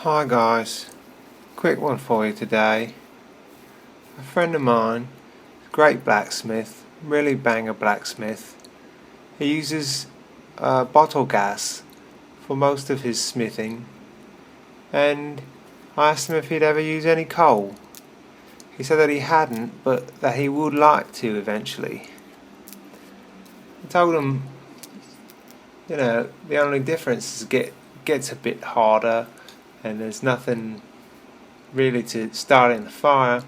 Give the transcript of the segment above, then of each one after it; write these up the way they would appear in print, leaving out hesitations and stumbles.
Hi guys, quick one for you today. A friend of mine, great blacksmith, really banger blacksmith. He uses bottle gas for most of his smithing, and I asked him if he'd ever use any coal. He said that he hadn't, but that he would like to eventually. I told him, the only difference is it gets a bit harder, and there's nothing really to start in the fire.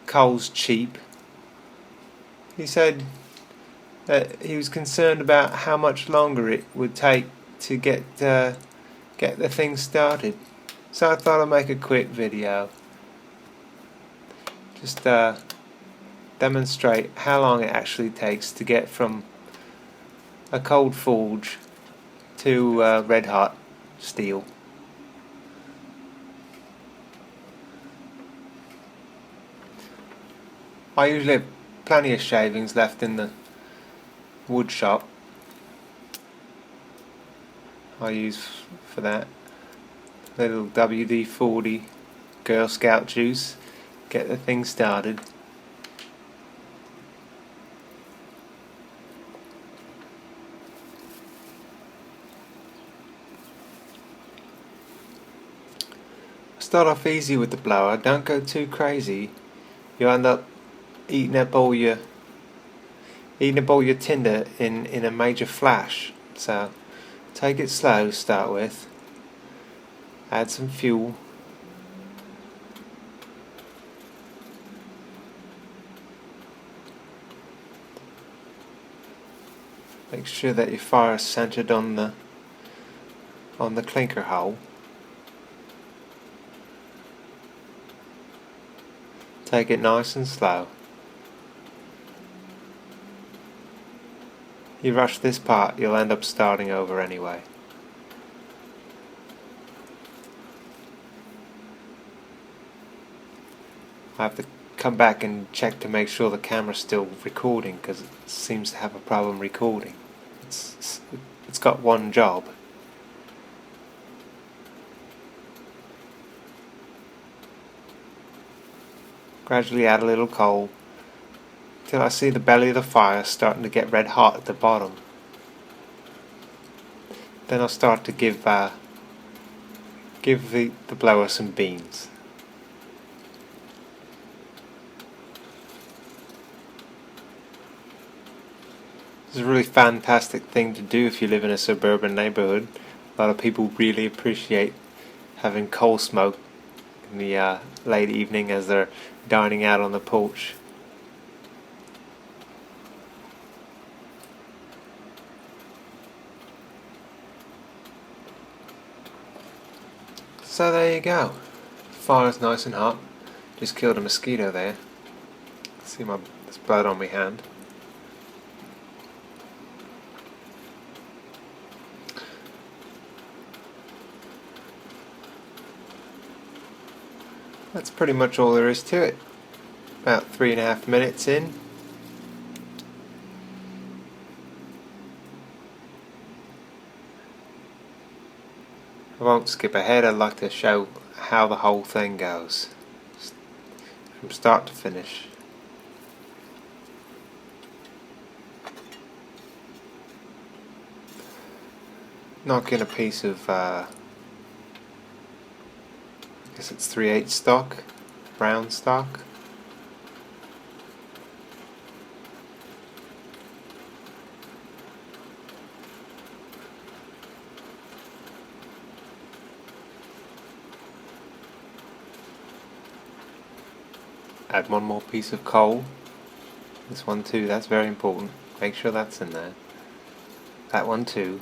Coal's cheap. He said that he was concerned about how much longer it would take to get the thing started. So I thought I'd make a quick video. Just demonstrate how long it actually takes to get from a cold forge to red hot steel. I usually have plenty of shavings left in the wood shop. I use for that little WD-40 Girl Scout juice. Get the thing started. Start off easy with the blower. Don't go too crazy. You end up eating up all your tinder in a major flash. So take it slow to start with. Add some fuel. Make sure that your fire is centered on the clinker hole. Take it nice and slow. You rush this part, you'll end up starting over anyway. I have to come back and check to make sure the camera's still recording, because it seems to have a problem recording. It's got one job. Gradually add a little coal till I see the belly of the fire starting to get red hot at the bottom. Then I'll start to give the blower some beans. It's a really fantastic thing to do if you live in a suburban neighborhood. A lot of people really appreciate having coal smoke in the late evening as they're dining out on the porch. So there you go. Fire's nice and hot. Just killed a mosquito there. See there's blood on my hand. That's pretty much all there is to it. About 3.5 minutes in. I won't skip ahead. I'd like to show how the whole thing goes from start to finish. Knock in a piece of I guess it's 3/8 stock, brown stock. Add one more piece of coal. This one too, that's very important. Make sure that's in there. That one too.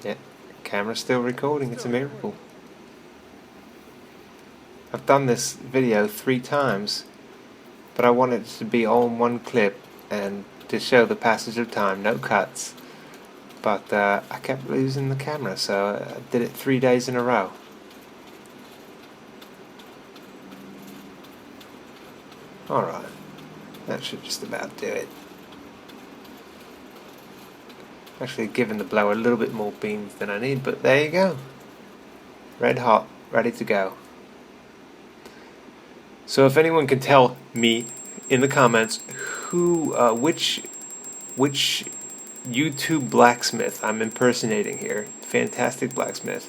Yeah, camera's still recording, it's a miracle. I've done this video 3 times, but I wanted it to be all in one clip and to show the passage of time, no cuts. But I kept losing the camera, so I did it 3 days in a row. Alright, that should just about do it. Actually giving the blower a little bit more beans than I need, but there you go. Red hot, ready to go. So if anyone can tell me in the comments which YouTube blacksmith I'm impersonating here, fantastic blacksmith,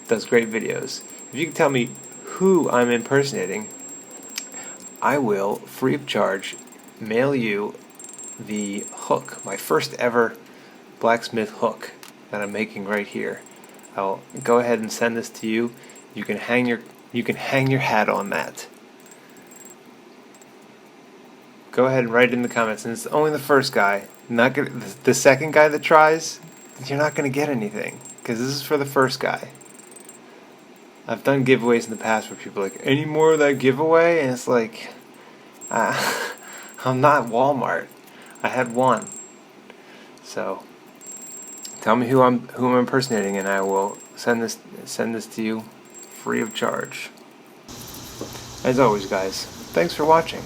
does great videos. If you can tell me who I'm impersonating, I will, free of charge, mail you the hook, my first ever blacksmith hook that I'm making right here. I'll go ahead and send this to you. You can hang your hat on that. Go ahead and write it in the comments, and it's only the first guy. The second guy that tries, you're not gonna get anything, because this is for the first guy. I've done giveaways in the past where people are like, any more of that giveaway? And it's like, I'm not Walmart. I had one. So tell me who I'm impersonating, and I will send this to you free of charge. As always, guys, thanks for watching.